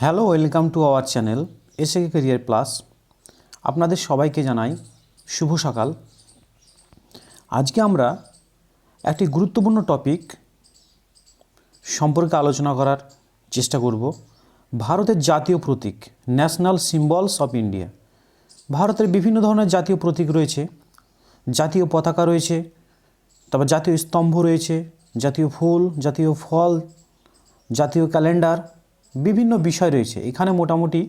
Hello, welcome to our channel SAK career plus. আপনাদের সবাইকে জানাই শুভ সকাল। আজকে আমরা একটি গুরুত্বপূর্ণ টপিক সম্পর্কে আলোচনা করার চেষ্টা করব। ভারতের জাতীয় প্রতীক, ন্যাশনাল সিম্বলস অফ ইন্ডিয়া। ভারতের বিভিন্ন ধরনের জাতীয় প্রতীক রয়েছে, জাতীয় পতাকা রয়েছে, তারপর জাতীয় স্তম্ভ রয়েছে, জাতীয় ফুল, জাতীয় ফল, জাতীয় ক্যালেন্ডার, বিভিন্ন বিষয় রয়েছে। এখানে মোটামুটি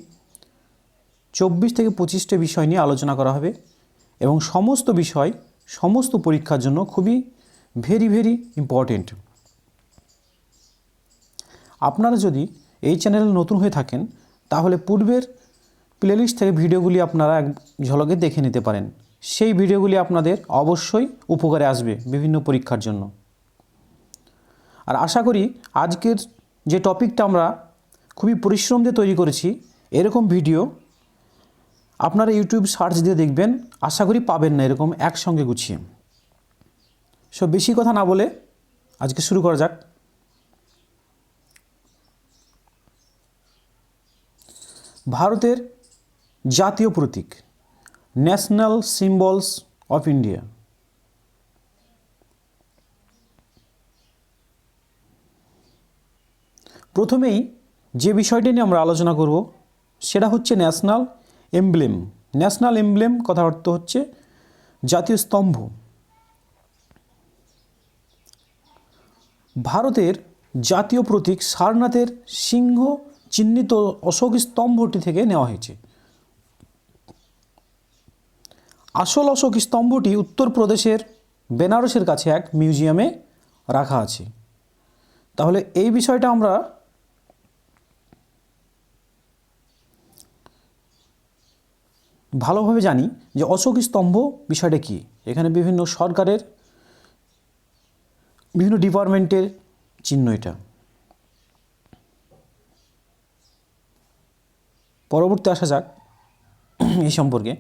24 থেকে 25টা বিষয় নিয়ে আলোচনা করা হবে এবং সমস্ত বিষয় সমস্ত পরীক্ষার জন্য খুবই ভেরি ইম্পর্টেন্ট। আপনারা যদি এই চ্যানেলে নতুন হয়ে থাকেন তাহলে পূর্বের প্লেলিস্ট থেকে ভিডিওগুলি আপনারা এক ঝলকে দেখে নিতে পারেন। সেই ভিডিওগুলি আপনাদের অবশ্যই উপকারে আসবে বিভিন্ন পরীক্ষার জন্য। আর আশা করি আজকের যে টপিকটা আমরা খুবই পরিশ্রম দিয়ে তৈরি করেছি, এরকম ভিডিও আপনারা ইউটিউব সার্চ দিয়ে দেখবেন, আশা করি পাবেন না এরকম একসঙ্গে গুছিয়ে। সব বেশি কথা না বলে আজকে শুরু করা যাক। ভারতের জাতীয় প্রতীক, ন্যাশনাল সিম্বলস অফ ইন্ডিয়া। প্রথমেই যে বিষয়টি নিয়ে আমরা আলোচনা করব সেটা হচ্ছে ন্যাশনাল এমব্লেম। ন্যাশনাল এমব্লেম কথার অর্থ হচ্ছে জাতীয় স্তম্ভ। ভারতের জাতীয় প্রতীক সারনাথের সিংহ চিহ্নিত অশোক স্তম্ভটি থেকে নেওয়া হয়েছে। আসল অশোক স্তম্ভটি উত্তরপ্রদেশের বেনারসের কাছে এক মিউজিয়ামে রাখা আছে। তাহলে এই বিষয়টা আমরা ভালোভাবে জানি যে অশোক স্তম্ভ বিষয়টা কী। এখানে বিভিন্ন সরকারের বিভিন্ন ডিপার্টমেন্টের চিহ্ন এটা। পরবর্তী আসা যাক এই সম্পর্কে।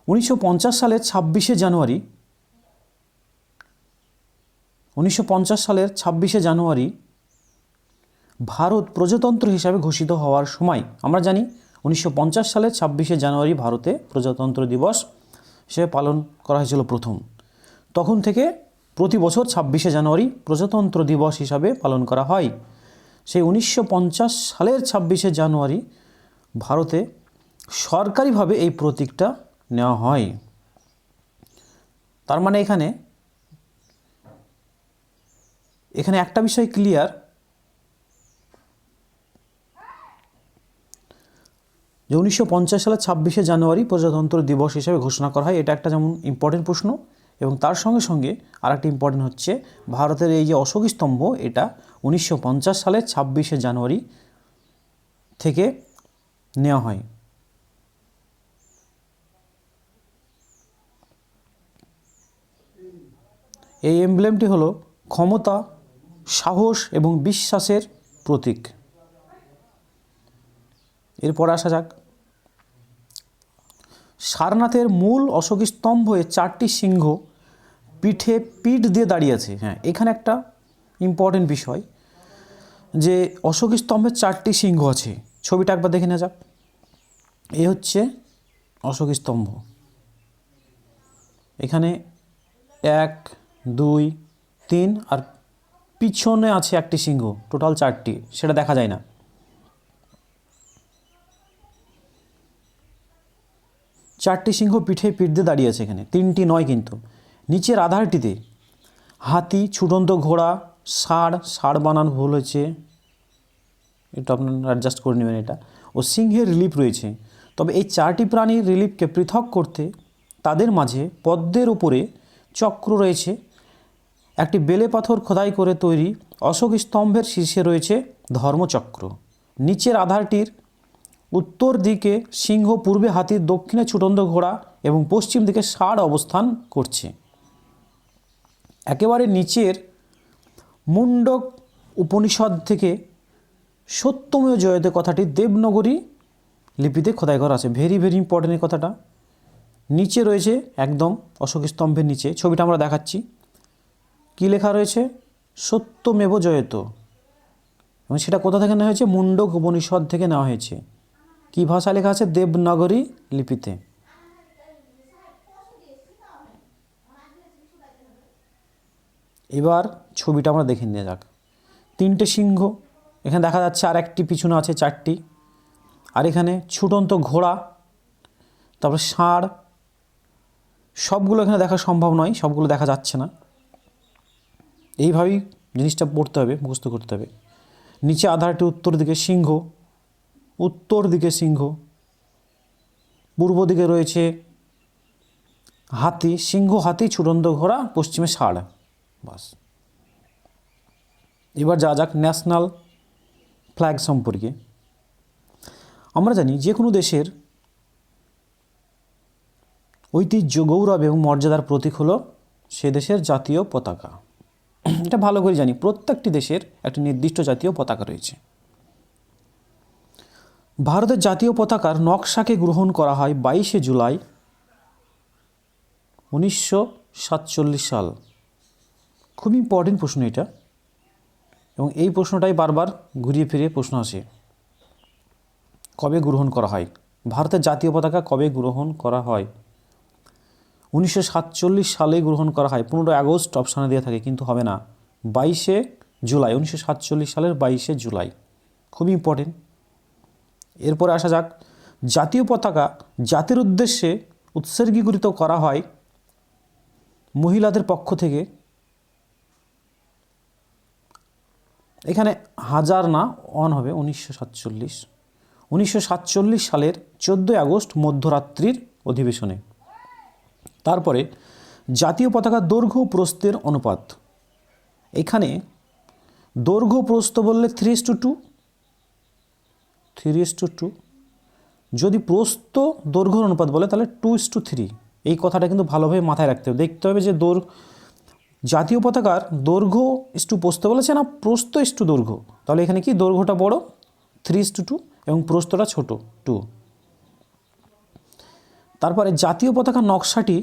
1950 সালের 26শে জানুয়ারি ভারত প্রজাতন্ত্র হিসাবে ঘোষিত হওয়ার সময় আমরা জানি 1950 সালের 26শে জানুয়ারি ভারতে প্রজাতন্ত্র দিবস হিসেবে পালন করা হয়েছিল প্রথম। তখন থেকে প্রতি বছর 26শে জানুয়ারি প্রজাতন্ত্র দিবস হিসাবে পালন করা হয়। সেই 1950 সালের 26শে জানুয়ারি ভারতে সরকারিভাবে এই প্রতীকটা নেওয়া হয়। তার মানে এখানে একটা বিষয় ক্লিয়ার যে 1950 সালের 26শে জানুয়ারি প্রজাতন্ত্র দিবস হিসেবে ঘোষণা করা হয়। এটা একটা যেমন ইম্পর্টেন্ট প্রশ্ন, এবং তার সঙ্গে সঙ্গে আর একটা ইম্পর্টেন্ট হচ্ছে ভারতের এই যে অশোক স্তম্ভ, এটা 1950 সালের 26শে জানুয়ারি থেকে নেওয়া হয়। এই এমব্লেমটি হলো ক্ষমতা, সাহস এবং বিশ্বাসের প্রতীক। এরপর আসা যাক সারনাথের মূল অশোক স্তম্ভে 4টি সিংহ পিঠে পিঠ দিয়ে দাঁড়িয়ে আছে। হ্যাঁ, এখানে একটা ইম্পর্টেন্ট বিষয় যে অশোক স্তম্ভের 4টি সিংহ আছে। ছবিটা একবার দেখে নেওয়া যাক। এ হচ্ছে অশোক স্তম্ভ। এখানে 1, 2, 3 আর পিছনে আছে একটি সিংহ, টোটাল 4টি, সেটা দেখা যায় না। চারটি সিংহ পিঠে পিঠ দিয়ে দাঁড়িয়ে আছে। এখানে 3টি নয়, কিন্তু নিচের আধারটিতে হাতি, ছুটন্ত ঘোড়া, ষাঁড় বানান ভুল হয়েছে, এটা আপনারা অ্যাডজাস্ট করে নেবেন এটা, ও সিংহের রিলিফ রয়েছে। তবে এই 4টি প্রাণীর রিলিফকে পৃথক করতে তাদের মাঝে পদ্মের উপরে চক্র রয়েছে। একটি বেলে পাথর খোদাই করে তৈরি অশোক স্তম্ভের শীর্ষে রয়েছে ধর্মচক্র। নিচের আধারটির উত্তর দিকে সিংহ, পূর্বে হাতির, দক্ষিণে ছুটন্ত ঘোড়া এবং পশ্চিম দিকে ষাঁড় অবস্থান করছে। একেবারে নিচের মুন্ডক উপনিষদ থেকে সত্যমেव জয়তে কথাটি দেবনাগরী লিপিতে খোদাই করা আছে। ভেরি ইম্পর্টেন্ট এই কথাটা। নিচে রয়েছে একদম অশোক স্তম্ভের নিচে, ছবিটা আমরা দেখাচ্ছি, কি লেখা রয়েছে? সত্যমেব জয়তে। এবং সেটা কোথা থেকে নেওয়া হয়েছে? মুন্ডক উপনিষদ থেকে নেওয়া হয়েছে। কি ভাষা লেখা আছে? দেবনাগরী লিপিতে। এবার ছবিটা আমরা দেখে নিয়ে যাক। তিনটে সিংহ এখানে দেখা যাচ্ছে, আর একটি পিছনে আছে, চারটি। আর এখানে ছুটন্ত ঘোড়া, তারপর ষাঁড়, সবগুলো এখানে দেখা সম্ভব নয়, সবগুলো দেখা যাচ্ছে না। এইভাবেই জিনিসটা পড়তে হবে, মুখস্থ করতে হবে। নিচে আধারটি উত্তর দিকে সিংহ, উত্তর দিকে সিংহ, পূর্ব দিকে রয়েছে হাতি, সিংহ হাতি ছুটন্ত ঘোড়া, পশ্চিমে ষাঁড়। বাস। এবার যা যাক ন্যাশনাল ফ্ল্যাগ সম্পর্কে। আমরা জানি যে কোনো দেশের ঐতিহ্য, গৌরব এবং মর্যাদার প্রতীক হলো সে দেশের জাতীয় পতাকা। এটা ভালো করে জানি, প্রত্যেকটি দেশের একটি নির্দিষ্ট জাতীয় পতাকা রয়েছে। ভারতের জাতীয় পতাকার নকশাকে গ্রহণ করা হয় 22শে জুলাই 1947 সাল। খুব ইম্পর্টেন্ট প্রশ্ন এটা, এবং এই প্রশ্নটাই বারবার ঘুরিয়ে ফিরিয়ে প্রশ্ন আসে। কবে গ্রহণ করা হয়? ভারতের জাতীয় পতাকা কবে গ্রহণ করা হয়? 1947 সালে গ্রহণ করা হয়। 15 আগস্ট অপশানে দেওয়া থাকে, কিন্তু হবে না। 22শে জুলাই, 1947 সালের 22শে জুলাই। খুবই ইম্পর্টেন্ট। এরপরে আসা যাক, জাতীয় পতাকা জাতির উদ্দেশ্যে উৎসর্গীকৃত করা হয় মহিলাদের পক্ষ থেকে। এখানে হাজার না, অন হবে। 1947 সালের 14 আগস্ট মধ্যরাত্রির অধিবেশনে। তারপরে জাতীয় পতাকার দৈর্ঘ্য প্রস্থের অনুপাত। এখানে দৈর্ঘ্য প্রস্থ বললে 3:2, 3:2। যদি প্রস্থ দৈর্ঘ্যর অনুপাত বলে তাহলে 2:3। এই কথাটা কিন্তু ভালোভাবে মাথায় রাখতে হবে। দেখতে হবে যে জাতীয় পতাকার দৈর্ঘ্য ইস্টু প্রস্থ বলেছে না, প্রস্থ ইস্টু দৈর্ঘ্য। তাহলে এখানে কি দৈর্ঘ্যটা বড় 3:2 এবং প্রস্থটা ছোট 2। তারপরে জাতীয় পতাকার নকশাটি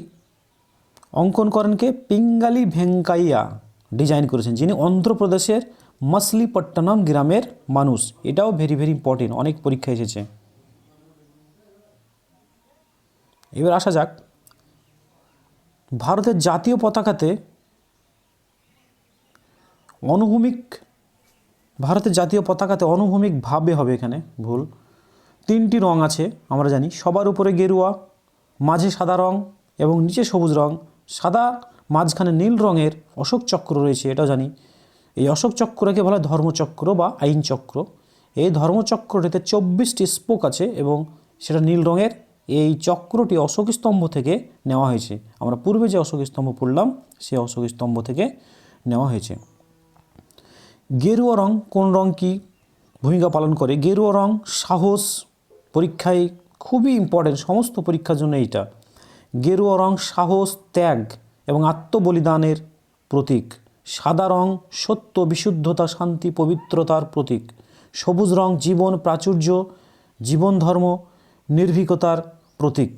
অঙ্কন করেন কে? পিঙ্গালি ভেঙ্কাইয়া ডিজাইন করেছেন, যিনি অন্ধ্রপ্রদেশের মাসলিপট্টনম গ্রামের মানুষ। এটাও ভেরি ভেরি ইম্পর্টেন্ট, অনেক পরীক্ষা এসেছে। এবার আসা যাক, ভারতের জাতীয় পতাকাতে অনুভূমিকভাবে হবে, এখানে ভুল। 3টি রং আছে আমরা জানি। সবার উপরে গেরুয়া, মাঝে সাদা রং এবং নিচে সবুজ রং। সাদা মাঝখানে নীল রঙের অশোক চক্র রয়েছে, এটাও জানি। এই অশোক চক্রকে বলা হয় ধর্মচক্র বা আইন চক্র। এই ধর্মচক্রটিতে 24টি স্পোক আছে এবং সেটা নীল রঙের। এই চক্রটি অশোক স্তম্ভ থেকে নেওয়া হয়েছে। আমরা পূর্বে যে অশোক স্তম্ভ পড়লাম সেই অশোক স্তম্ভ থেকে নেওয়া হয়েছে। গেরুয়া রং কোন রং কি ভূমিকা পালন করে? গেরুয়া রং সাহস, পরীক্ষায় খুবই ইম্পর্টেন্ট, সমস্ত পরীক্ষার জন্য এইটা। গেরুয়া রং সাহস, ত্যাগ এবং আত্মবলিদানের প্রতীক। সাদা রং সত্য, বিশুদ্ধতা, শান্তি, পবিত্রতার প্রতীক। সবুজ রং জীবন, প্রাচুর্য, জীবন, ধর্ম, নির্ভীকতার প্রতীক।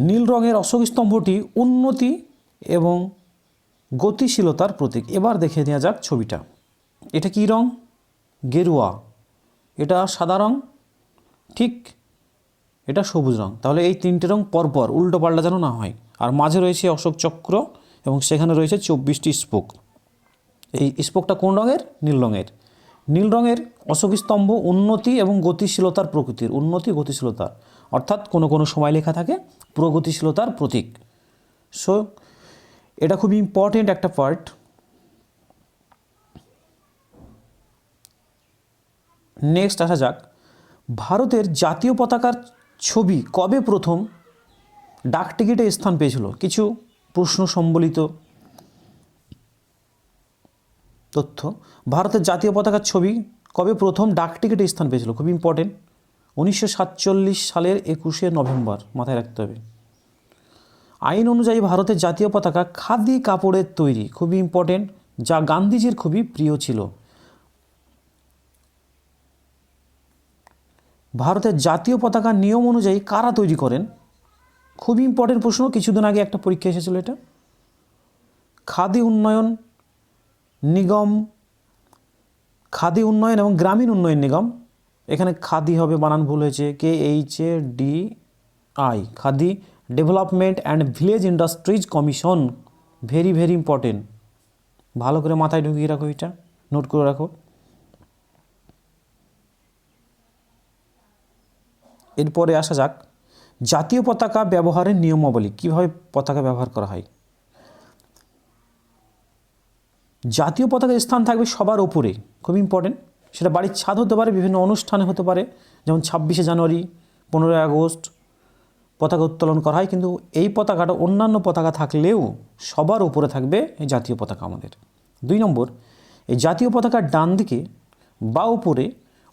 নীল রঙের অশোক স্তম্ভটি উন্নতি এবং গতিশীলতার প্রতীক। এবার দেখে নেওয়া যাক ছবিটা। এটা কি রং? গেরুয়া। এটা সাদা রং, ঠিক। এটা সবুজ রং। তাহলে এই 3টে রং পরপর, উল্টো পাল্টা যেন না হয়। আর মাঝে রয়েছে অশোক চক্র এবং সেখানে রয়েছে 24টি স্পোক। এই স্পোকটা কোন রঙের? নীল রঙের। নীল রঙের অশোক স্তম্ভ উন্নতি এবং গতিশীলতার প্রকৃতির। উন্নতি, গতিশীলতা, অর্থাৎ কোনো কোনো সময় লেখা থাকে প্রগতিশীলতার প্রতীক। সো এটা খুবই ইম্পর্টেন্ট একটা পার্ট। নেক্সট আসা যাক, ভারতের জাতীয় পতাকার ছবি কবে প্রথম ডাকটিকিটে স্থান পেয়েছিল? কিছু প্রশ্ন সম্বলিত তথ্য। ভারতের জাতীয় পতাকার ছবি কবে প্রথম ডাকটিকিটে স্থান পেয়েছিল? খুব ইম্পর্টেন্ট। 1947 সালের 21শে নভেম্বর, মাথায় রাখতে হবে। আইন অনুযায়ী ভারতের জাতীয় পতাকা খাদি কাপড়ের তৈরি, খুবই ইম্পর্টেন্ট, যা গান্ধীজির খুবই প্রিয় ছিল। ভারতের জাতীয় পতাকার নিয়ম অনুযায়ী কারা তৈরি করেন? খুবই ইম্পর্টেন্ট প্রশ্ন, কিছুদিন আগে একটা পরীক্ষা এসেছিল এটা। খাদি উন্নয়ন নিগম, খাদি উন্নয়ন এবং গ্রামীণ উন্নয়ন নিগম, এখানে খাদি হবে, বানান ভুল হয়েছে, KHADI, khadi development and village industries commission, very very important, ভালো করে মাথায় ঢুকিয়ে রাখো, এটা নোট করে রাখো। এরপরে আসা যাক জাতীয় পতাকা ব্যবহারের নিয়মাবলী, কীভাবে পতাকা ব্যবহার করা হয়। জাতীয় পতাকার স্থান থাকবে সবার ওপরে, খুব ইম্পর্টেন্ট, সেটা বাড়ির ছাদ হতে পারে, বিভিন্ন অনুষ্ঠানে হতে পারে, যেমন 26শে জানুয়ারি, 15ই আগস্ট পতাকা উত্তোলন করা হয়, কিন্তু এই পতাকাটা অন্যান্য পতাকা থাকলেও সবার উপরে থাকবে এই জাতীয় পতাকা আমাদের। 2 নম্বর, এই জাতীয় পতাকার ডান দিকে বা উপরে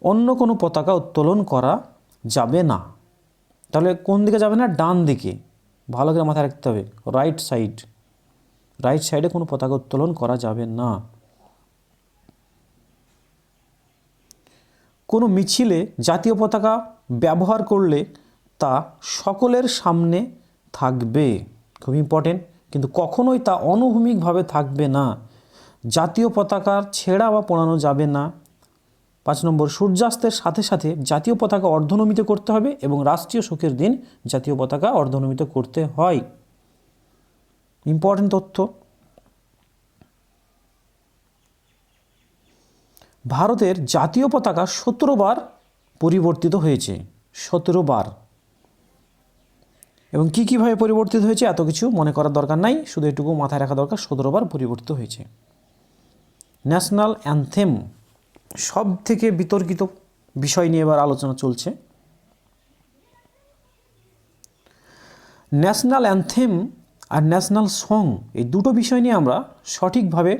অন্য কোনো পতাকা উত্তোলন করা যাবে না। তাহলে কোন দিকে যাবে না? ডান দিকে, ভালো করে মাথায় রাখতে হবে, রাইট সাইডে কোনো পতাকা উত্তোলন করা যাবে না। কোনো মিছিলে জাতীয় পতাকা ব্যবহার করলে তা সকলের সামনে থাকবে, খুব ইম্পর্টেন্ট, কিন্তু কখনোই তা অনুভূমিকভাবে থাকবে না। জাতীয় পতাকা ছেঁড়া বা পোড়ানো যাবে না। 5 নম্বর, সূর্যাস্তের সাথে সাথে জাতীয় পতাকা অর্ধনমিত করতে হবে এবং রাষ্ট্রীয় শোকের দিন জাতীয় পতাকা অর্ধনমিত করতে হয়। ইম্পর্টেন্ট তথ্য। ভারতের জাতীয় পতাকা 17 বার পরিবর্তিত হয়েছে, 17 বার, এবং কীভাবে পরিবর্তিত হয়েছে এত কিছু মনে করার দরকার নাই, শুধু এটুকু মাথায় রাখা দরকার, 17 বার পরিবর্তিত হয়েছে। ন্যাশনাল অ্যানথেম, সব থেকে বিতর্কিত বিষয় নিয়ে এবার আলোচনা চলছে। ন্যাশনাল অ্যানথেম আর ন্যাশনাল সং, এই দুটো বিষয় নিয়ে আমরা সঠিকভাবে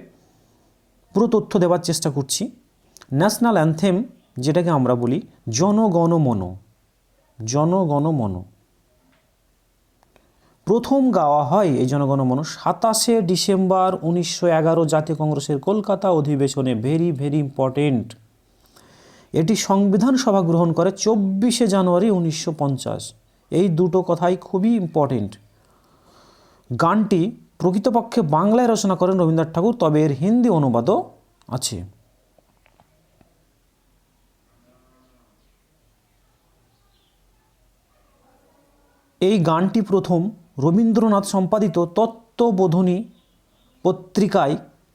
পুরো তথ্য দেওয়ার চেষ্টা করছি। ন্যাশনাল অ্যানথেম, যেটাকে আমরা বলি জনগণমন, প্রথম গাওয়া হয় এই জনগণমন 27শে ডিসেম্বর 1911 জাতীয় কংগ্রেসের কলকাতা অধিবেশনে, ভেরি ভেরি ইম্পর্টেন্ট। এটি সংবিধান সভা গ্রহণ করে 24শে জানুয়ারি 1950। এই দুটো কথাই খুবই ইম্পর্টেন্ট। গানটি প্রকৃতপক্ষে বাংলায় রচনা করেন রবীন্দ্রনাথ ঠাকুর, তবে এর হিন্দি অনুবাদও আছে। এই গানটি প্রথম রবীন্দ্রনাথ সম্পাদিত তত্ত্ববোধিনী পত্রিকায়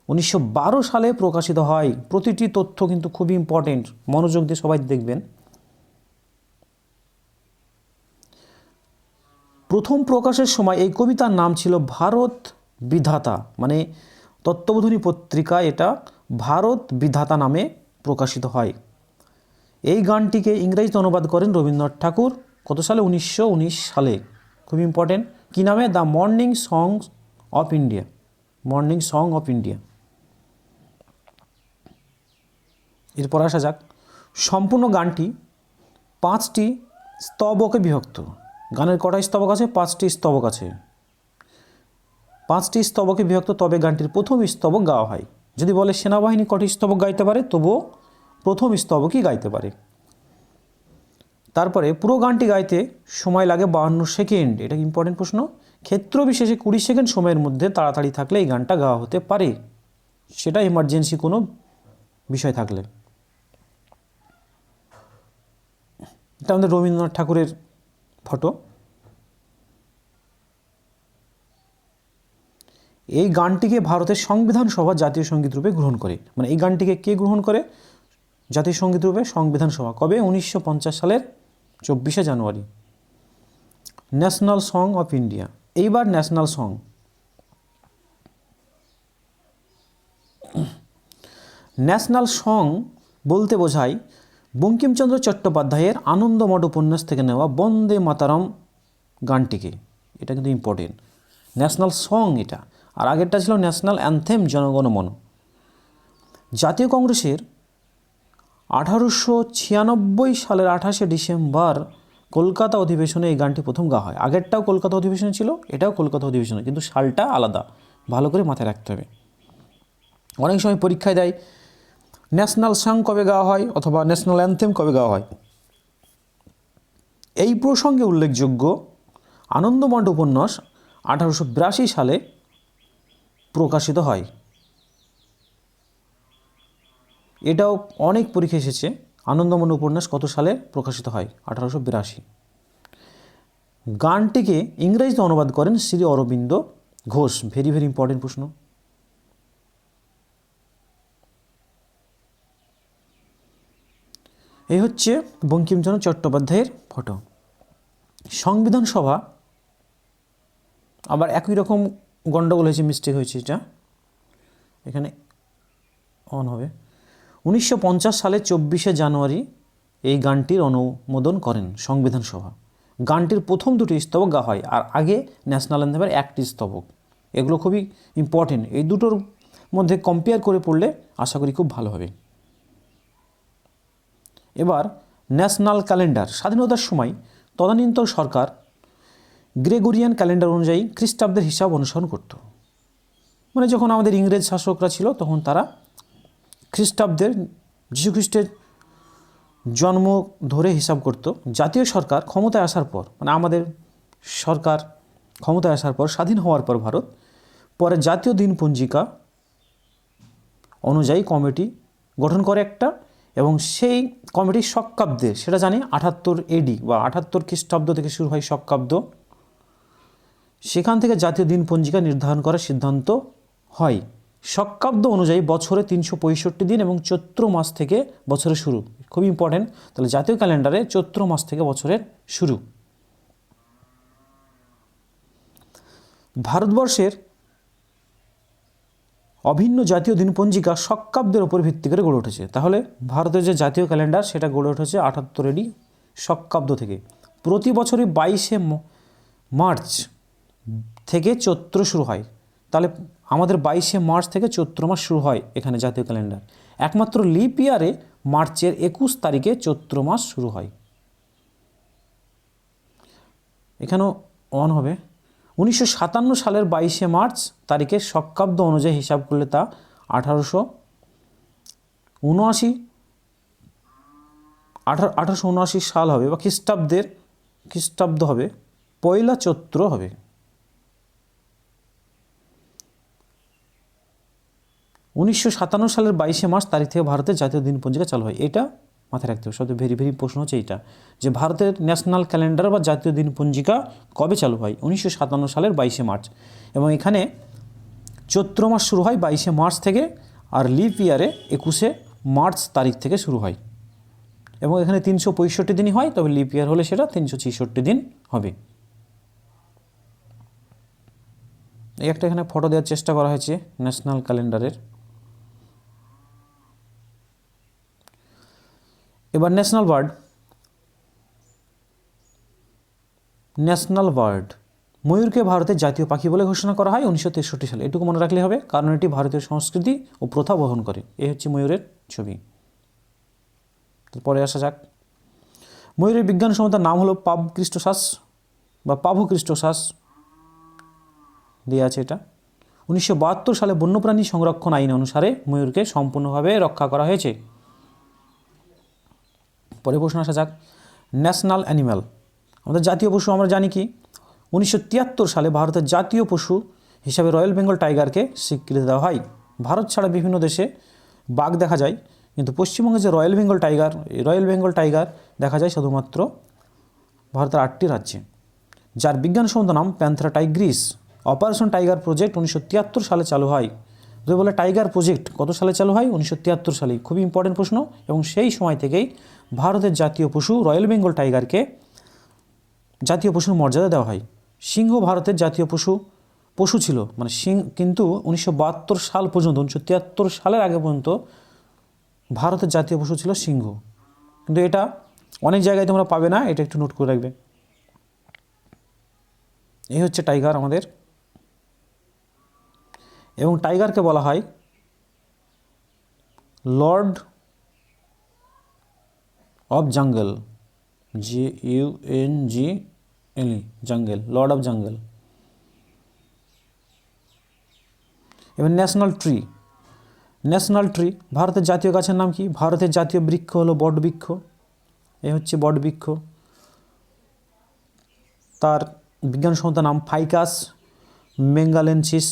1912 সালে প্রকাশিত হয়। প্রতিটি তথ্য কিন্তু খুবই ইম্পর্টেন্ট, মনোযোগ দিয়ে সবাই দেখবেন। প্রথম প্রকাশের সময় এই কবিতার নাম ছিল ভারত বিধাতা, মানে তত্ত্ববোধিনী পত্রিকা এটা ভারত বিধাতা নামে প্রকাশিত হয়। এই গানটিকে ইংরেজিতে অনুবাদ করেন রবীন্দ্রনাথ ঠাকুর, কত সালে? 1919 সালে। খুব ইম্পর্টেন্ট, কী নামে? The morning song of India. এরপর আসা যাক, সম্পূর্ণ গানটি 5টি স্তবকে বিভক্ত। গানের কটা স্তবক আছে? 5টি স্তবক আছে, 5টি স্তবকে বিভক্ত, তবে গানটির প্রথম স্তবক গাওয়া হয়। যদি বলে সেনাবাহিনী কটি স্তবক গাইতে পারে, তবুও প্রথম স্তবকই গাইতে পারে। তারপরে পুরো গানটি গাইতে সময় লাগে 52 সেকেন্ড। এটা ইম্পর্টেন্ট প্রশ্ন। ক্ষেত্র বিশেষে 20 সেকেন্ড সময়ের মধ্যে তাড়াতাড়ি থাকলে এই গানটা গাওয়া হতে পারে, সেটা ইমার্জেন্সি কোনো বিষয় থাকলে। এটা আমাদের রবীন্দ্রনাথ ঠাকুরের ফটো। এই গানটিকে ভারতের সংবিধান সভা জাতীয় সঙ্গীত রূপে গ্রহণ করে, মানে এই গানটিকে কে গ্রহণ করে জাতীয় সঙ্গীত রূপে? সংবিধান সভা। কবে? 1950 সালের 24শে জানুয়ারি। National song of India. এইবার ন্যাশনাল সং। ন্যাশনাল সং বলতে বোঝায় বঙ্কিমচন্দ্র চট্টোপাধ্যায়ের আনন্দমঠ উপন্যাস থেকে নেওয়া বন্দে মাতারম গানটিকে। এটা কিন্তু ইম্পর্টেন্ট, ন্যাশনাল সং এটা। আর আগেরটা ছিল ন্যাশনাল অ্যানথেম জনগণমন। জাতীয় কংগ্রেসের 1896 সালের 28শে ডিসেম্বর কলকাতা অধিবেশনে এই গানটি প্রথম গাওয়া হয়। আগেরটাও কলকাতা অধিবেশনে ছিল, এটাও কলকাতা অধিবেশনে, কিন্তু সালটা আলাদা, ভালো করে মাথায় রাখতে হবে। অনেক সময় পরীক্ষায় দেয় ন্যাশনাল সং কবে গাওয়া হয় অথবা ন্যাশনাল অ্যানথেম কবে গাওয়া হয়। এই প্রসঙ্গে উল্লেখযোগ্য আনন্দমঠ উপন্যাস 1882 সালে প্রকাশিত হয়। এটাও অনেক পরীক্ষা এসেছে। আনন্দমন উপন্যাস কত সালে প্রকাশিত হয়? 1882। গানটিকে ইংরেজিতে অনুবাদ করেন Shri Aurobindo Ghosh. Very very important প্রশ্ন। এই হচ্ছে বঙ্কিমচন্দ্র চট্টোপাধ্যায়ের ফটো। সংবিধান সভা আবার একই রকম গণ্ডগোল হয়েছে, মিস্টেক হয়েছে, এটা এখানে অন হবে। 1950 সালে 24শে জানুয়ারি এই গানটির অনুমোদন করেন সংবিধান সভা। গানটির প্রথম দুটি স্তবক গা হয়, আর আগে ন্যাশনাল অ্যান্থেমের একটি স্তবক। এগুলো খুবই ইম্পর্টেন্ট। এই দুটোর মধ্যে কম্পেয়ার করে পড়লে আশা করি খুব ভালো হবে। এবার ন্যাশনাল ক্যালেন্ডার। স্বাধীনতার সময় তদানীন্তন সরকার গ্রেগরিয়ান ক্যালেন্ডার অনুযায়ী খ্রিস্টাব্দের হিসাব অনুসরণ করত। মানে যখন আমাদের ইংরেজ শাসকরা ছিল তখন তারা খ্রিস্টাব্দের যীশুখ্রিস্টের জন্ম ধরে হিসাব করত। জাতীয় সরকার ক্ষমতায় আসার পর, মানে আমাদের সরকার ক্ষমতায় আসার পর, স্বাধীন হওয়ার পর ভারত, পরে জাতীয় দিনপঞ্জিকা অনুযায়ী কমিটি গঠন করে একটা, এবং সেই কমিটি শকাব্দের, সেটা জানি 78 AD বা 78 খ্রিস্টাব্দ থেকে শুরু হয় শকাব্দ। সেখান থেকে জাতীয় দিনপঞ্জিকা নির্ধারণ করার সিদ্ধান্ত হয়। শকাব্দ অনুযায়ী বছরে 365 দিন এবং চৈত্র মাস থেকে বছরের শুরু। খুবই ইম্পর্টেন্ট। তাহলে জাতীয় ক্যালেন্ডারে চৈত্র মাস থেকে বছরের শুরু। ভারতবর্ষের অভিন্ন জাতীয় দিনপঞ্জিকা শকাব্দের উপর ভিত্তি করে গড়ে উঠেছে। তাহলে ভারতের যে জাতীয় ক্যালেন্ডার সেটা গড়ে উঠেছে 78 AD শকাব্দ থেকে। প্রতি বছরই 22শে মার্চ থেকে চৈত্র শুরু হয়। তাহলে আমাদের 22শে মার্চ থেকে চৈত্র মাস শুরু হয় এখানে জাতীয় ক্যালেন্ডার। একমাত্র লিপ ইয়ারে মার্চের 21 তারিখে চৈত্র মাস শুরু হয়। এখানেও অন হবে। 1957 সালের 22শে মার্চ তারিখে শকাব্দ অনুযায়ী হিসাব করলে তা 1879 সাল হবে, বা খ্রিস্টাব্দ হবে, পয়লা চৈত্র হবে। 1957 সালের 22শে মার্চ তারিখ থেকে ভারতের জাতীয় দিনপঞ্জিকা চালু হয়। এটা মাথায় রাখতে হবে। সবচেয়ে ভেরি ভেরি প্রশ্ন হচ্ছে এইটা, যে ভারতের ন্যাশনাল ক্যালেন্ডার বা জাতীয় দিনপঞ্জিকা কবে চালু হয়? 1957 সালের 22শে মার্চ। এবং এখানে চৈত্র মাস শুরু হয় 22শে মার্চ থেকে, আর লিপ ইয়ারে 21শে মার্চ তারিখ থেকে শুরু হয়। এবং এখানে 365 দিনই হয়, তবে লিপ ইয়ার হলে সেটা 366 দিন হবে। এই একটা এখানে ফটো দেওয়ার চেষ্টা করা হয়েছে ন্যাশনাল ক্যালেন্ডারের। এবার ন্যাশনাল বার্ড। ময়ূরকে ভারতের জাতীয় পাখি বলে ঘোষণা করা হয় 1963 সালে। এটুকু মনে রাখলে হবে, কারণ এটি ভারতীয় সংস্কৃতি ও প্রথা বহন করে। এই হচ্ছে ময়ূরের ছবি। পরে আসা যাক। ময়ূরের বিজ্ঞানসম্মত নাম হলো পাবক্রিস্টোসাস বা পাভোক্রিস্টোসাস দেওয়া আছে। এটা 1972 সালে বন্যপ্রাণী সংরক্ষণ আইন অনুসারে ময়ূরকে সম্পূর্ণভাবে রক্ষা করা হয়েছে। পরে প্রশ্ন আসা যাক। ন্যাশনাল অ্যানিম্যাল, আমাদের জাতীয় পশু আমরা জানি কি? 1973 সালে ভারতের জাতীয় পশু হিসাবে রয়্যাল বেঙ্গল টাইগারকে স্বীকৃতি দেওয়া হয়। ভারত ছাড়া বিভিন্ন দেশে বাঘ দেখা যায়, কিন্তু পশ্চিমবঙ্গে যে রয়্যাল বেঙ্গল টাইগার দেখা যায় শুধুমাত্র ভারতের 8টি রাজ্যে, যার বিজ্ঞানসম্মত নাম Panthera Tigris. Operation tiger project 1973 সালে চালু হয়। যদি বলে টাইগার প্রজেক্ট কত সালে চালু হয়? 1973 সালে। খুবই ইম্পর্টেন্ট প্রশ্ন। এবং সেই সময় থেকেই ভারতের জাতীয় পশু রয়্যাল বেঙ্গল টাইগারকে জাতীয় পশুর মর্যাদা দেওয়া হয়। সিংহ ভারতের জাতীয় পশু ছিল, মানে কিন্তু 1972 সাল পর্যন্ত, 1973 সালের আগে পর্যন্ত ভারতের জাতীয় পশু ছিল সিংহ। কিন্তু এটা অনেক জায়গায় তোমরা পাবে না, এটা একটু নোট করে রাখবে। এই হচ্ছে টাইগার আমাদের। এবং টাইগারকে বলা হয় লর্ড অফ জঙ্গল, JUNGLE, জঙ্গল, লর্ড অফ জঙ্গল। এবার ন্যাশনাল ট্রি, ভারতের জাতীয় গাছের নাম কি? ভারতের জাতীয় বৃক্ষ হলো বটবৃক্ষ। এই হচ্ছে বটবৃক্ষ। তার বিজ্ঞানসম্মত নাম ফাইকাস বেঙ্গালেন্সিস।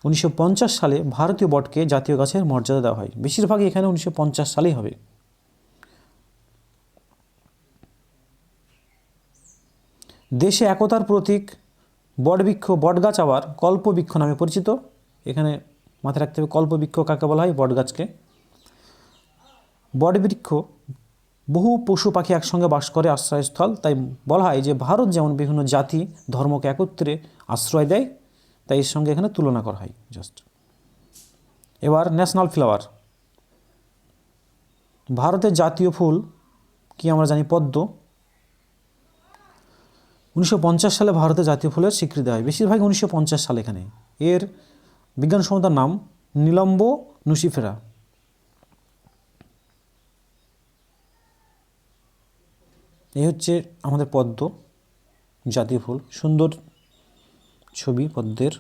1950 সালে ভারতীয় বটকে জাতীয় গাছের মর্যাদা দেওয়া হয়। বেশিরভাগই এখানে 1950 সালেই হবে। দেশে একতার প্রতীক বটবৃক্ষ, বটগাছ আবার কল্পবৃক্ষ নামে পরিচিত। এখানে মাথায় রাখতে হবে কল্পবৃক্ষ কাকে বলা হয়, বটগাছকে। বটবৃক্ষ বহু পশু পাখি একসঙ্গে বাস করে আশ্রয়স্থল, তাই বলা হয় যে ভারত যেমন বিভিন্ন জাতি ধর্মকে একত্রে আশ্রয় দেয়, তাই এর সঙ্গে এখানে তুলনা করা হয় জাস্ট। এবার ন্যাশনাল ফ্লাওয়ার। ভারতের জাতীয় ফুল কি আমরা জানি, পদ্ম। 1950 সালে ভারতের জাতীয় ফুলের স্বীকৃতি হয়, বেশিরভাগ 1950 সালে। এখানে এর বিজ্ঞানসম্মত নাম নিলম্ব নুসিফেরা। এই হচ্ছে আমাদের পদ্ম, জাতীয় ফুল। সুন্দর ছবি পদ্মের।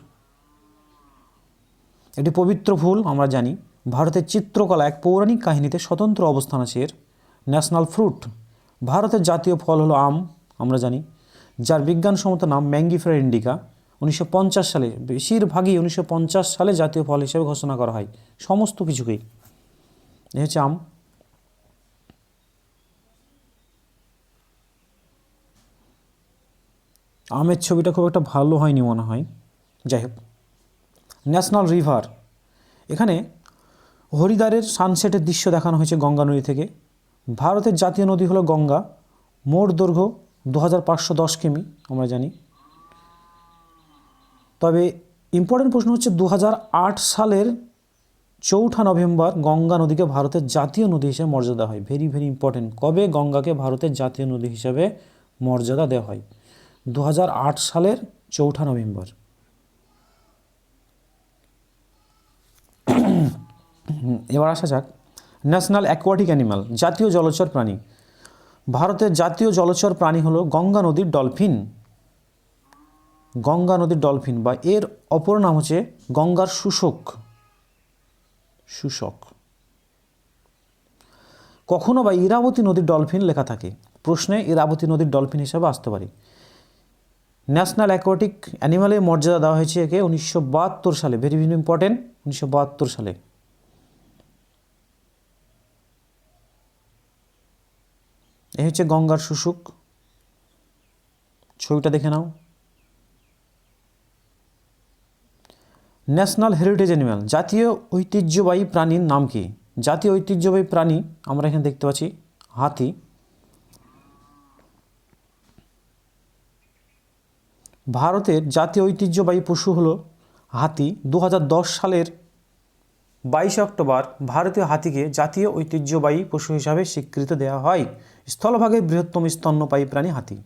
এটি পবিত্র ফুল আমরা জানি। ভারতের চিত্রকলা এক পৌরাণিক কাহিনীতে স্বতন্ত্র অবস্থান আছে এর। National fruit. ভারতের জাতীয় ফল হলো আম, আমরা জানি, যার বিজ্ঞানসম্মত নাম ম্যাঙ্গিফেরা ইন্ডিকা। 1950 সালে, বেশিরভাগই 1950 সালে জাতীয় ফল হিসেবে ঘোষণা করা হয় সমস্ত কিছুকেই। এই হচ্ছে আম। আমের ছবিটা খুব একটা ভালো হয়নি মনে হয়, যাই হোক। National river. এখানে হরিদ্বারের সানসেটের দৃশ্য দেখানো হয়েছে গঙ্গা নদী থেকে। ভারতের জাতীয় নদী হলো গঙ্গা। মোট দৈর্ঘ্য 2510 কিমি আমরা জানি। তবে ইম্পর্টেন্ট প্রশ্ন হচ্ছে 2008 সালের 4 নভেম্বর গঙ্গা নদীকে ভারতের জাতীয় নদী হিসেবে মর্যাদা দেওয়া হয়। ভেরি ভেরি ইম্পর্টেন্ট, কবে গঙ্গাকে ভারতের জাতীয় নদী হিসেবে মর্যাদা দেওয়া হয়? 2008 সালের 4 নভেম্বর। এবার আসা যাক ন্যাশনাল অ্যাকোয়াটিক অ্যানিমাল, জাতীয় জলচর প্রাণী। ভারতের জাতীয় জলচর প্রাণী হলো গঙ্গা নদীর ডলফিন। গঙ্গা নদীর ডলফিন বা এর অপর নাম হচ্ছে গঙ্গার শুশক। শুশক। কখনো বা ইরাবতী নদীর ডলফিন লেখা থাকে, প্রশ্নে ইরাবতী নদীর ডলফিন হিসাবে আসতে পারে। ন্যাশনাল অ্যাকোয়াটিক অ্যানিমালের মর্যাদা দেওয়া হয়েছে একে 1972 সালে। ভেরি ভেরি ইম্পর্টেন্ট, 1972 সালে। এই হচ্ছে গঙ্গার শুশুক, ছবিটা দেখে নাও। ন্যাশনাল হেরিটেজ অ্যানিমাল, জাতীয় ঐতিহ্যবাহী প্রাণীর নাম কি? জাতীয় ঐতিহ্যবাহী প্রাণী আমরা এখানে দেখতে পাচ্ছি হাতি। ভারতের জাতীয় ঐতিহ্যবাহী পশু হলো হাতি। 2010 সালের 22 অক্টোবর ভারতীয় হাতিকে জাতীয় ঐতিহ্যবাহী পশু হিসাবে স্বীকৃতি দেওয়া হয়। স্থলভাগের বৃহত্তম স্তন্যপায়ী প্রাণী হাতি।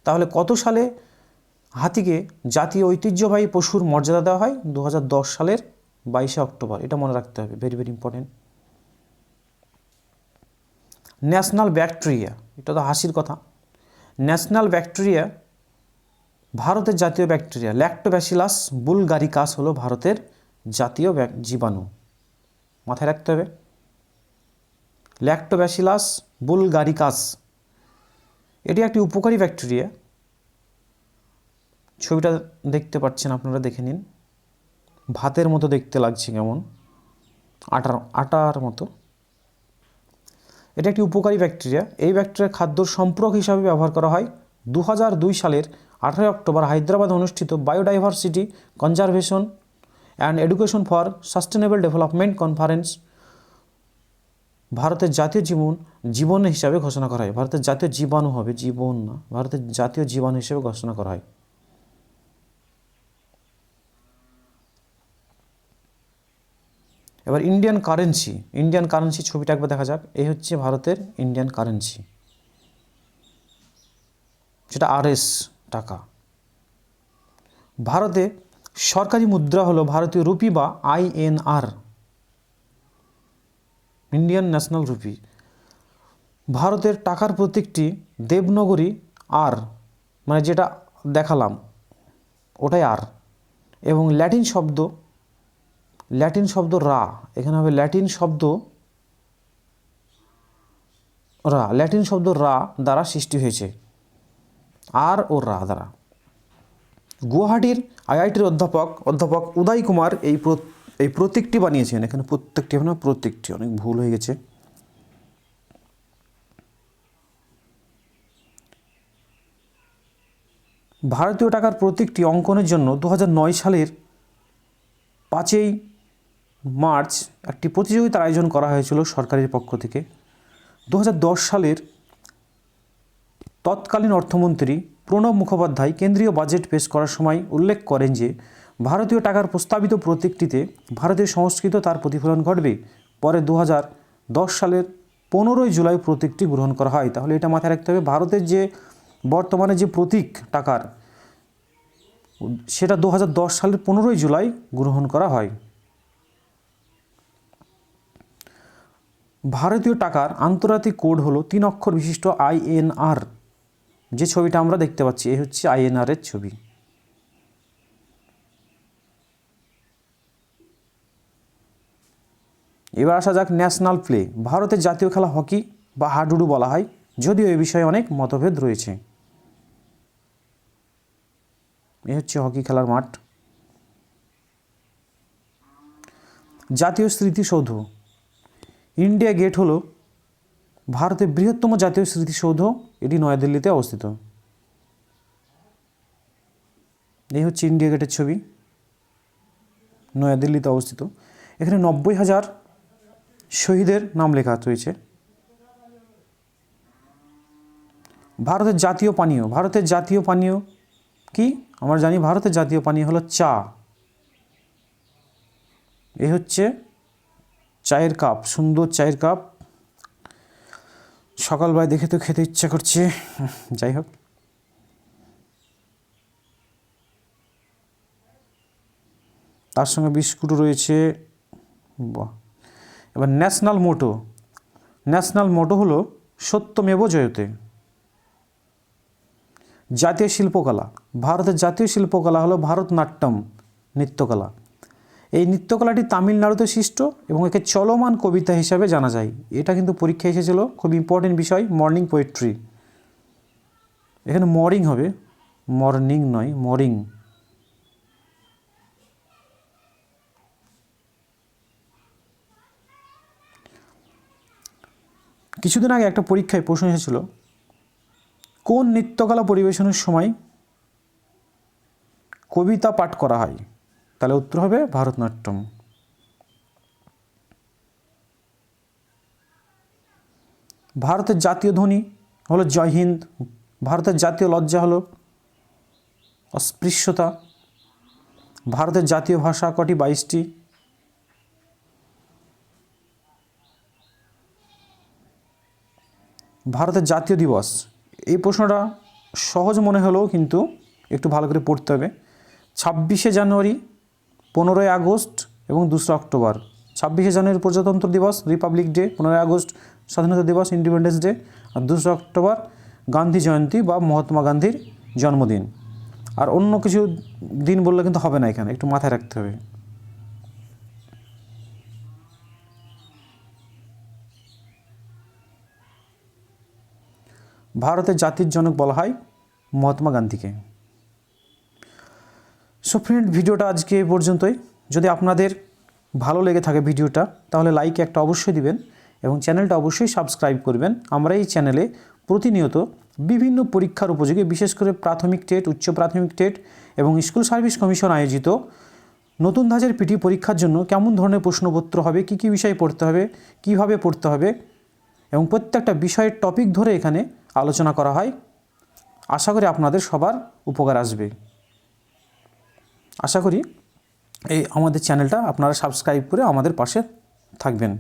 তাহলে কত সালে হাতিকে জাতীয় ঐতিহ্যবাহী পশুর মর্যাদা দেওয়া হয়? 2010 সালের 22 অক্টোবর। এটা মনে রাখতে হবে, very very important. National bacteria, এটা তো হাসির কথা। ন্যাশনাল ব্যাকটেরিয়া, ভারতের জাতীয় ব্যাকটেরিয়া ল্যাক্টোব্যাসিলাস বুলগারিকাস হলো ভারতের জাতীয় জীবাণু। মাথায় রাখতে হবে ল্যাক্টোব্যাসিলাস বুলগারিকাস। এটি একটি উপকারী ব্যাকটেরিয়া। ছবিটা দেখতে পাচ্ছেন আপনারা, দেখে নিন। ভাতের মতো দেখতে লাগছে, কেমন আটার মতো। এটা একটি উপকারী ব্যাকটেরিয়া। এই ব্যাকটেরিয়া খাদ্যর সম্পূরক হিসাবে ব্যবহার করা হয়। 2002 সালের 18 অক্টোবর হায়দ্রাবাদে অনুষ্ঠিত biodiversity conservation and education for sustainable development conference ভারতের জাতীয় জীবন হিসাবে ঘোষণা করা হয়। ভারতের জাতীয় জীবাণু হবে, জীবন না, ভারতের জাতীয় জীবাণু হিসেবে ঘোষণা করা হয়। এবার ইন্ডিয়ান কারেন্সি। ইন্ডিয়ান কারেন্সি ছবিটা একবার দেখা যাক। এই হচ্ছে ভারতের ইন্ডিয়ান কারেন্সি, যেটা RS টাকা। ভারতে সরকারি মুদ্রা হলো ভারতীয় রুপি বা INR, ইন্ডিয়ান ন্যাশনাল রুপি। ভারতের টাকার প্রতীকটি দেবনগরী আর, মানে যেটা দেখালাম ওটাই আর, এবং ল্যাটিন শব্দ রা, এখানে হবে ল্যাটিন শব্দ রা দ্বারা সৃষ্টি হয়েছে, আর ও রা দ্বারা। গুয়াহাটির আইআইটির অধ্যাপক উদয় কুমার এই প্রতীকটি বানিয়েছেন। এখানে প্রত্যেকটি হবে না, প্রতীকটি, অনেক ভুল হয়ে গেছে। ভারতীয় টাকার প্রতীকটি অঙ্কনের জন্য 2009 সালের 5 মার্চ একটি প্রতিযোগিতার আয়োজন করা হয়েছিল সরকারের পক্ষ থেকে। 2010 সালের তৎকালীন অর্থমন্ত্রী প্রণব মুখোপাধ্যায় কেন্দ্রীয় বাজেট পেশ করার সময় উল্লেখ করেন যে ভারতীয় টাকার প্রস্তাবিত প্রতীকটিতে ভারতীয় সংস্কৃতি তার প্রতিফলন ঘটবে। পরে 2010 সালের 15 জুলাই প্রতীকটি গ্রহণ করা হয়। তাহলে এটা মাথায় রাখতে হবে, ভারতের যে বর্তমানে যে প্রতীক টাকার, সেটা 2010 সালের 15 জুলাই গ্রহণ করা হয়। ভারতীয় টাকার আন্তর্জাতিক কোড হলো 3 অক্ষর বিশিষ্ট INR। যে ছবিটা আমরা দেখতে পাচ্ছি, এই হচ্ছে INR এর ছবি। এবার আসা যাক ন্যাশনাল প্লে। ভারতের জাতীয় খেলা হকি বা হাডুডু বলা হয়, যদিও এ বিষয়ে অনেক মতভেদ রয়েছে। এই হচ্ছে হকি খেলার মাঠ। জাতীয় স্মৃতিসৌধ। ইন্ডিয়া গেট হলো ভারতের বৃহত্তম জাতীয় স্মৃতিসৌধ, এটি নয়াদিল্লিতে অবস্থিত। এই হচ্ছে ইন্ডিয়া গেটের ছবি, নয়াদিল্লিতে অবস্থিত। এখানে 90,000 শহীদের নাম লেখা রয়েছে। ভারতের জাতীয় পানীয়। ভারতের জাতীয় পানীয় কি? আমরা জানি ভারতের জাতীয় পানীয় হলো চা। এই হচ্ছে চায়ের কাপ, সুন্দর চায়ের কাপ। সকালবেলায় দেখে তো খেতে ইচ্ছা করছে, যাই হোক। তার সঙ্গে বিস্কুটও রয়েছে। বাহ। এবার ন্যাশনাল মোটো। ন্যাশনাল মোটো হলো সত্যমেব জয়তে। জাতীয় শিল্পকলা। ভারতের জাতীয় শিল্পকলা হলো ভারতনাট্যম নৃত্যকলা। এই নৃত্যকলাটি তামিলনাড়ুতে সৃষ্ট এবং একে চলমান কবিতা হিসাবে জানা যায়। এটা কিন্তু পরীক্ষায় এসেছিল, খুব ইম্পর্টেন্ট বিষয়, মর্নিং পোয়েট্রি। এখানে মর্নিং হবে, মর্নিং নয়, মর্নিং। কিছুদিন আগে একটা পরীক্ষায় প্রশ্ন এসেছিল, কোন নৃত্যকলা পরিবেশনের সময় কবিতা পাঠ করা হয়? তাহলে উত্তর হবে ভারতনাট্যম। ভারতের জাতীয় ধ্বনি হলো জয় হিন্দ। ভারতের জাতীয় লজ্জা হলো অস্পৃশ্যতা। ভারতের জাতীয় ভাষা কটি? 22টি। ভারতের জাতীয় দিবস। এই প্রশ্নটা সহজ মনে হলেও কিন্তু একটু ভালো করে পড়তে হবে। 26শে জানুয়ারি, 15ই আগস্ট এবং 2রা অক্টোবর। 26শে জানুয়ারি প্রজাতন্ত্র দিবস, রিপাবলিক ডে। 15ই আগস্ট স্বাধীনতা দিবস, ইন্ডিপেন্ডেন্স ডে। আর 2রা অক্টোবর গান্ধী জয়ন্তী বা মহাত্মা গান্ধীর জন্মদিন। আর অন্য কিছু দিন বললে কিন্তু হবে না, এখানে একটু মাথায় রাখতে হবে। ভারতের জাতির জনক বলা হয় মহাত্মা গান্ধীকে। সো ফ্রেন্ড, ভিডিওটা আজকে এই পর্যন্তই। যদি আপনাদের ভালো লেগে থাকে ভিডিওটা, তাহলে লাইক একটা অবশ্যই দিবেন এবং চ্যানেলটা অবশ্যই সাবস্ক্রাইব করবেন। আমরা এই চ্যানেলে প্রতিনিয়ত বিভিন্ন পরীক্ষার উপযোগী, বিশেষ করে প্রাথমিক টেট, উচ্চ প্রাথমিক টেট এবং স্কুল সার্ভিস কমিশন আয়োজিত নতুন ধাঁচের পিটি পরীক্ষার জন্য কেমন ধরনের প্রশ্নপত্র হবে, কী কী বিষয় পড়তে হবে, কিভাবে পড়তে হবে এবং প্রত্যেকটা বিষয়ের টপিক ধরে এখানে আলোচনা করা হয়। আশা করি আপনাদের সবার উপকার আসবে। আশা করি এই আমাদের চ্যানেলটা আপনারা সাবস্ক্রাইব করে আমাদের পাশে থাকবেন।